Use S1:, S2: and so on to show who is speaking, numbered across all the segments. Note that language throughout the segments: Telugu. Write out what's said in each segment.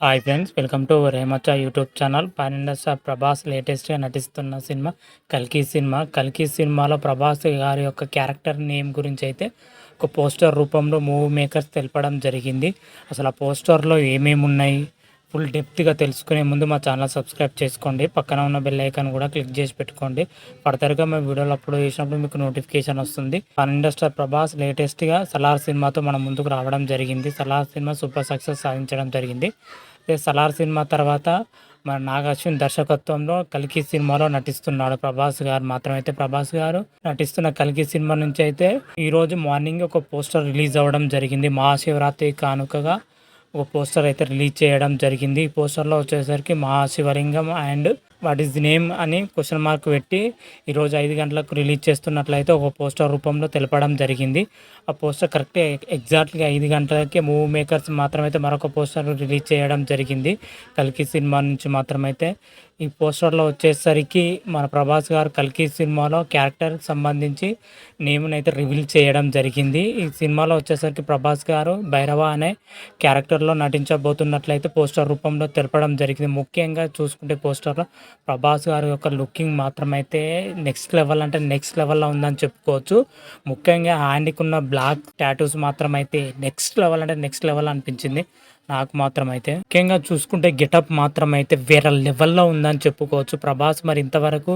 S1: హాయ్ ఫ్రెండ్స్, వెల్కమ్ టు రేమచ్చ YouTube channel. Pan India star Prabhas లేటెస్ట్గా నటిస్తున్న సినిమా కల్కి సినిమాలో ప్రభాస్ గారి యొక్క క్యారెక్టర్ నేమ్ గురించి అయితే ఒక పోస్టర్ రూపంలో మూవీ మేకర్స్ తెలపడం జరిగింది. అసలు ఆ పోస్టర్లో ఏమేమి ఉన్నాయి ఫుల్ డెప్త్గా తెలుసుకునే ముందు మా ఛానల్ సబ్స్క్రైబ్ చేసుకోండి. పక్కన ఉన్న బెల్ ఐకాన్ కూడా క్లిక్ చేసి పెట్టుకోండి. ఫర్దర్గా మా వీడియోలు అప్లోడ్ చేసినప్పుడు మీకు నోటిఫికేషన్ వస్తుంది. పాన్ ఇండియా స్టార్ ప్రభాస్ లేటెస్ట్గా సలార్ సినిమాతో మన ముందుకు రావడం జరిగింది. సలార్ సినిమా సూపర్ సక్సెస్ సాధించడం జరిగింది. సలార్ సినిమా తర్వాత మన నాగార్జున దర్శకత్వంలో కల్కి సినిమాలో నటిస్తున్నాడు ప్రభాస్ గారు. ప్రభాస్ గారు నటిస్తున్న కల్కి సినిమా నుంచి అయితే ఈరోజు మార్నింగ్ ఒక పోస్టర్ రిలీజ్ అవ్వడం జరిగింది. మహాశివరాత్రి కానుకగా ఒక పోస్టర్ అయితే రిలీజ్ చేయడం జరిగింది. ఈ పోస్టర్లో వచ్చేసరికి మహాశివలింగం and what is the name అని క్వశ్చన్ మార్క్ పెట్టి ఈరోజు 5 గంటలకు రిలీజ్ చేస్తున్నట్లయితే ఒక పోస్టర్ రూపంలో తెలపడం జరిగింది. ఆ పోస్టర్ కరెక్ట్గా ఎగ్జాక్ట్గా 5 గంటలకే మూవీ మేకర్స్ మాత్రమైతే మరొక పోస్టర్ రిలీజ్ చేయడం జరిగింది. కల్కి సినిమా నుంచి మాత్రమైతే ఈ పోస్టర్లో వచ్చేసరికి మన ప్రభాస్ గారు కల్కి సినిమాలో క్యారెక్టర్కి సంబంధించి నేమ్ని అయితే రివీల్ చేయడం జరిగింది. ఈ సినిమాలో వచ్చేసరికి ప్రభాస్ గారు భైరవ అనే క్యారెక్టర్లో నటించబోతున్నట్లయితే పోస్టర్ రూపంలో తెలపడం జరిగింది. ముఖ్యంగా చూసుకుంటే పోస్టర్లో ప్రభాస్ గారి యొక్క లుకింగ్ మాత్రమైతే నెక్స్ట్ లెవెల్ అంటే నెక్స్ట్ లెవెల్లో ఉందని చెప్పుకోవచ్చు. ముఖ్యంగా హ్యాండ్కి ఉన్న బ్లాక్ టాటూస్ మాత్రమైతే నెక్స్ట్ లెవెల్ అంటే నెక్స్ట్ లెవెల్ అనిపించింది నాకు మాత్రమైతే. ముఖ్యంగా చూసుకుంటే గెటప్ మాత్రమైతే వేరే లెవెల్లో ఉందని చెప్పుకోవచ్చు. ప్రభాస్ మరి ఇంతవరకు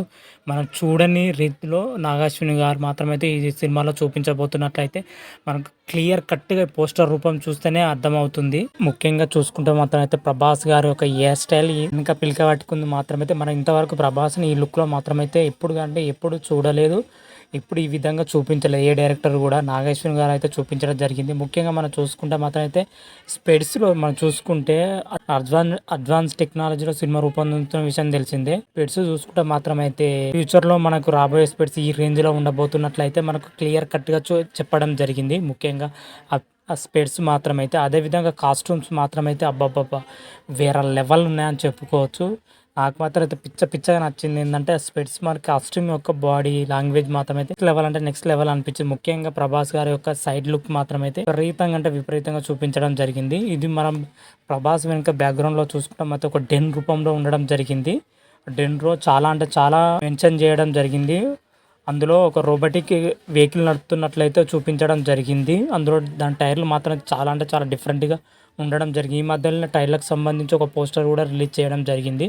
S1: మనం చూడని రీతిలో నాగార్జున గారు మాత్రమైతే ఈ సినిమాలో చూపించబోతున్నట్లయితే మనకు క్లియర్ కట్గా పోస్టర్ రూపం చూస్తేనే అర్థమవుతుంది. ముఖ్యంగా చూసుకుంటే మాత్రమైతే ప్రభాస్ గారి యొక్క హెయిర్ స్టైల్ ఇంకా పిలిక పట్టుకుంది మాత్రమైతే మనం ఇంతవరకు ప్రభాస్ని ఈ లుక్లో మాత్రమైతే ఎప్పుడు చూడలేదు. ఇప్పుడు ఈ విధంగా చూపించలేదు ఏ డైరెక్టర్ కూడా. నాగేశ్వర గారు అయితే చూపించడం జరిగింది. ముఖ్యంగా మనం చూసుకుంటే మాత్రం అయితే స్పెడ్స్లో మనం చూసుకుంటే అడ్వాన్స్ టెక్నాలజీలో సినిమా రూపొందించిన విషయం తెలిసిందే. స్పెడ్స్ చూసుకుంటే మాత్రం అయితే ఫ్యూచర్లో మనకు రాబోయే స్పెడ్స్ ఈ రేంజ్లో ఉండబోతున్నట్లయితే మనకు క్లియర్ కట్గా చెప్పడం జరిగింది. ముఖ్యంగా ఆ స్పెడ్స్ మాత్రమైతే అదేవిధంగా కాస్ట్యూమ్స్ మాత్రమైతే అబ్బాబ్బా వేరే లెవెల్ ఉన్నాయని చెప్పుకోవచ్చు. నాకు మాత్రం అయితే పిచ్చగా నచ్చింది ఏంటంటే స్పెడ్స్ మరి కాస్ట్యూమ్ యొక్క బాడీ లాంగ్వేజ్ మాత్రమైతే లెవెల్ అంటే నెక్స్ట్ లెవెల్ అనిపించింది. ముఖ్యంగా ప్రభాస్ గారి యొక్క సైడ్ లుక్ మాత్రమైతే విపరీతంగా చూపించడం జరిగింది. ఇది మనం ప్రభాస్ వెనుక బ్యాక్గ్రౌండ్లో చూసుకుంటాం అయితే ఒక డెన్ రూపంలో ఉండడం జరిగింది. డెన్లో చాలా మెన్షన్ చేయడం జరిగింది. అందులో ఒక రోబోటిక్ వెహికల్ నడుపుతున్నట్లయితే చూపించడం జరిగింది. అందులో దాని టైర్లు మాత్రం చాలా డిఫరెంట్గా ఉండడం జరిగింది. ఈ మధ్యలో టైర్లకు సంబంధించి ఒక పోస్టర్ కూడా రిలీజ్ చేయడం జరిగింది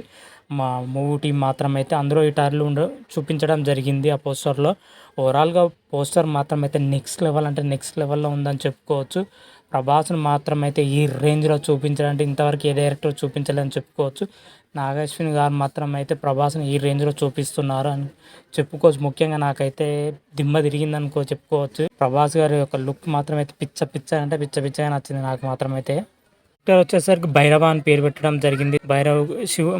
S1: మా మూవీ టీం మాత్రమైతే. అందులో ఈ టైర్లు చూపించడం జరిగింది ఆ పోస్టర్లో. ఓవరాల్గా పోస్టర్ మాత్రమైతే నెక్స్ట్ లెవెల్ అంటే నెక్స్ట్ లెవెల్లో ఉందని చెప్పుకోవచ్చు. ప్రభాస్ను మాత్రమైతే ఈ రేంజ్లో చూపించాలంటే ఇంతవరకు ఏ డైరెక్టర్ చూపించలేదని చెప్పుకోవచ్చు. నాగేశ్వరి గారు మాత్రం అయితే ప్రభాస్ని ఈ రేంజ్లో చూపిస్తున్నారు అని చెప్పుకోవచ్చు. ముఖ్యంగా నాకైతే దిమ్మ తిరిగిందనుకో చెప్పుకోవచ్చు. ప్రభాస్ గారి యొక్క లుక్ మాత్రం అయితే పిచ్చగా నచ్చింది నాకు మాత్రమైతే. వచ్చేసరికి భైరవ అని పేరు పెట్టడం జరిగింది.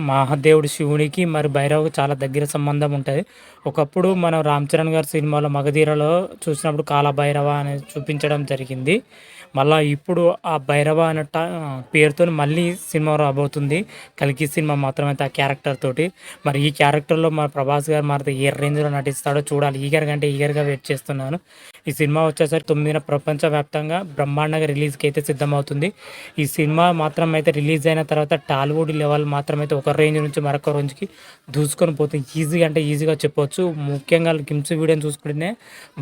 S1: మహాదేవుడు శివునికి మరి భైరవకు చాలా దగ్గర సంబంధం ఉంటుంది. ఒకప్పుడు మనం రామ్ చరణ్ గారి సినిమాలో మగధీరలో చూసినప్పుడు కాల భైరవ అనేది చూపించడం జరిగింది. మళ్ళీ ఇప్పుడు ఆ భైరవ అనే పేరుతో మళ్ళీ సినిమా రాబోతుంది కల్కి సినిమా మాత్రమైతే ఆ క్యారెక్టర్ తోటి. మరి ఈ క్యారెక్టర్లో మన ప్రభాస్ గారు మరి ఏ రేంజ్లో నటిస్తాడో చూడాలి. ఈగర్గా వెయిట్ చేస్తున్నాను. ఈ సినిమా వచ్చేసరికి 9న ప్రపంచవ్యాప్తంగా బ్రహ్మాండంగా రిలీజ్కి అయితే సిద్ధమవుతుంది. ఈ సినిమా మాత్రం అయితే రిలీజ్ అయిన తర్వాత టాలీవుడ్ లెవెల్ మాత్రమైతే ఒక రేంజ్ నుంచి మరొక రేంజ్కి దూసుకొని పోతుంది. ఈజీగా చెప్పవచ్చు. ముఖ్యంగా క్లిమ్స్ వీడియోని చూసుకుంటే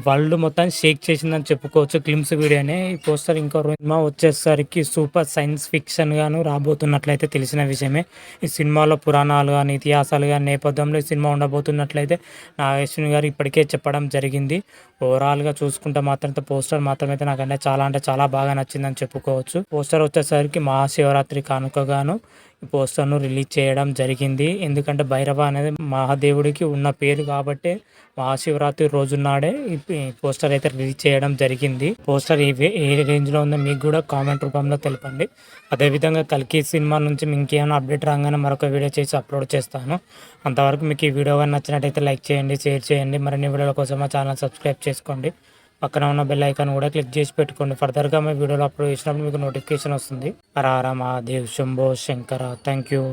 S1: వరల్డ్ మొత్తం షేక్ చేసిందని చెప్పుకోవచ్చు క్లిమ్స్ వీడియోనే. ఈ పోస్టర్ ఇంకో సినిమా వచ్చేసరికి సూపర్ సైన్స్ ఫిక్షన్ గాను రాబోతున్నట్లయితే తెలిసిన విషయమే. ఈ సినిమాలో పురాణాలు కానీ ఇతిహాసాలు కానీ నేపథ్యంలో ఈ సినిమా ఉండబోతున్నట్లయితే నాగేశ్వరి గారు ఇప్పటికే చెప్పడం జరిగింది. ఓవరాల్గా చూసుకుంటే మాత్రం పోస్టర్ మాత్రమైతే నాకంటే చాలా బాగా నచ్చిందని చెప్పుకోవచ్చు. పోస్టర్ వచ్చేసరికి మహాశివరాత్రి కానుకగాను ఈ పోస్టర్ను రిలీజ్ చేయడం జరిగింది. ఎందుకంటే భైరవ అనేది మహాదేవుడికి ఉన్న పేరు కాబట్టి మహాశివరాత్రి రోజునాడే ఈ పోస్టర్ అయితే రిలీజ్ చేయడం జరిగింది. పోస్టర్ ఏ రేంజ్లో ఉందో మీకు కూడా కామెంట్ రూపంలో తెలపండి. అదేవిధంగా కల్కి సినిమా నుంచి ఇంకేమైనా అప్డేట్ రాగానే మరొక వీడియో చేసి అప్లోడ్ చేస్తాను. అంతవరకు మీకు ఈ వీడియో కానీ నచ్చినట్టయితే లైక్ చేయండి, షేర్ చేయండి. మరిన్ని వీడియోల కోసం మా ఛానల్ సబ్స్క్రైబ్ చేసుకోండి. పక్కన ఉన్న బెల్ ఐకాన్ కూడా క్లిక్ చేసి పెట్టుకోండి. ఫర్దర్గా మీ వీడియోలో అప్లోడ్ చేసినప్పుడు మీకు నోటిఫికేషన్ వస్తుంది. హర హర మహాదేవ్ శంభో శంకర. Thank you.